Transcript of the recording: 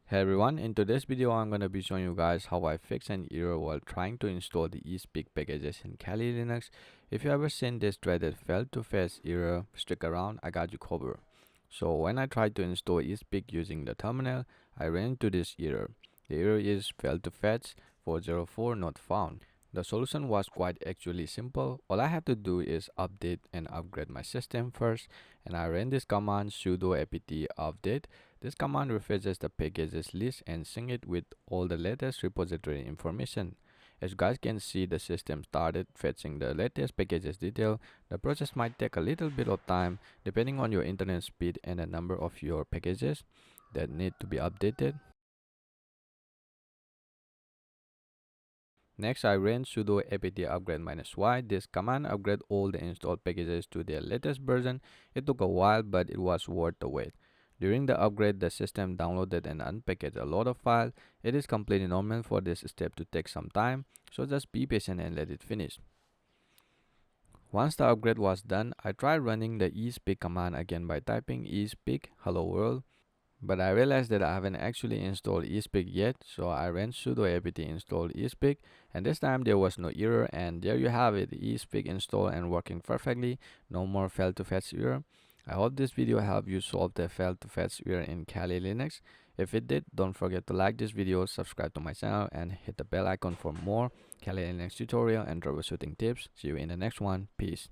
Hey everyone, in today's video I'm going to be showing you guys how I fix an error while trying to install the Espeak packages in Kali Linux. If you ever seen this dreaded failed to fetch error, stick around, I got you covered. So when I tried to install Espeak using the terminal, I ran into this error. The error is failed to fetch 404 not found. The solution was quite actually simple. All I had to do is update and upgrade my system first, and I ran this command sudo apt-get. This command refreshes the packages list and sync it with all the latest repository information. As you guys can see, the system started fetching the latest packages detail. The process might take a little bit of time depending on your internet speed and the number of your packages that need to be updated. Next, I ran sudo apt upgrade -y. This command upgrade all the installed packages to their latest version. It took a while, but it was worth the wait. During the upgrade, the system downloaded and unpackaged a lot of files. It is completely normal for this step to take some time, so just be patient and let it finish. Once the upgrade was done, I tried running the espeak command again by typing espeak hello world. But I realized that I haven't actually installed Espeak yet, so I ran sudo apt install Espeak, and this time there was no error, and there you have it, Espeak installed and working perfectly. No more fail to fetch error. I hope this video helped you solve the fail to fetch error in Kali Linux. If it did, don't forget to like this video, subscribe to my channel, and hit the bell icon for more Kali Linux tutorial and troubleshooting tips. See you in the next one. Peace.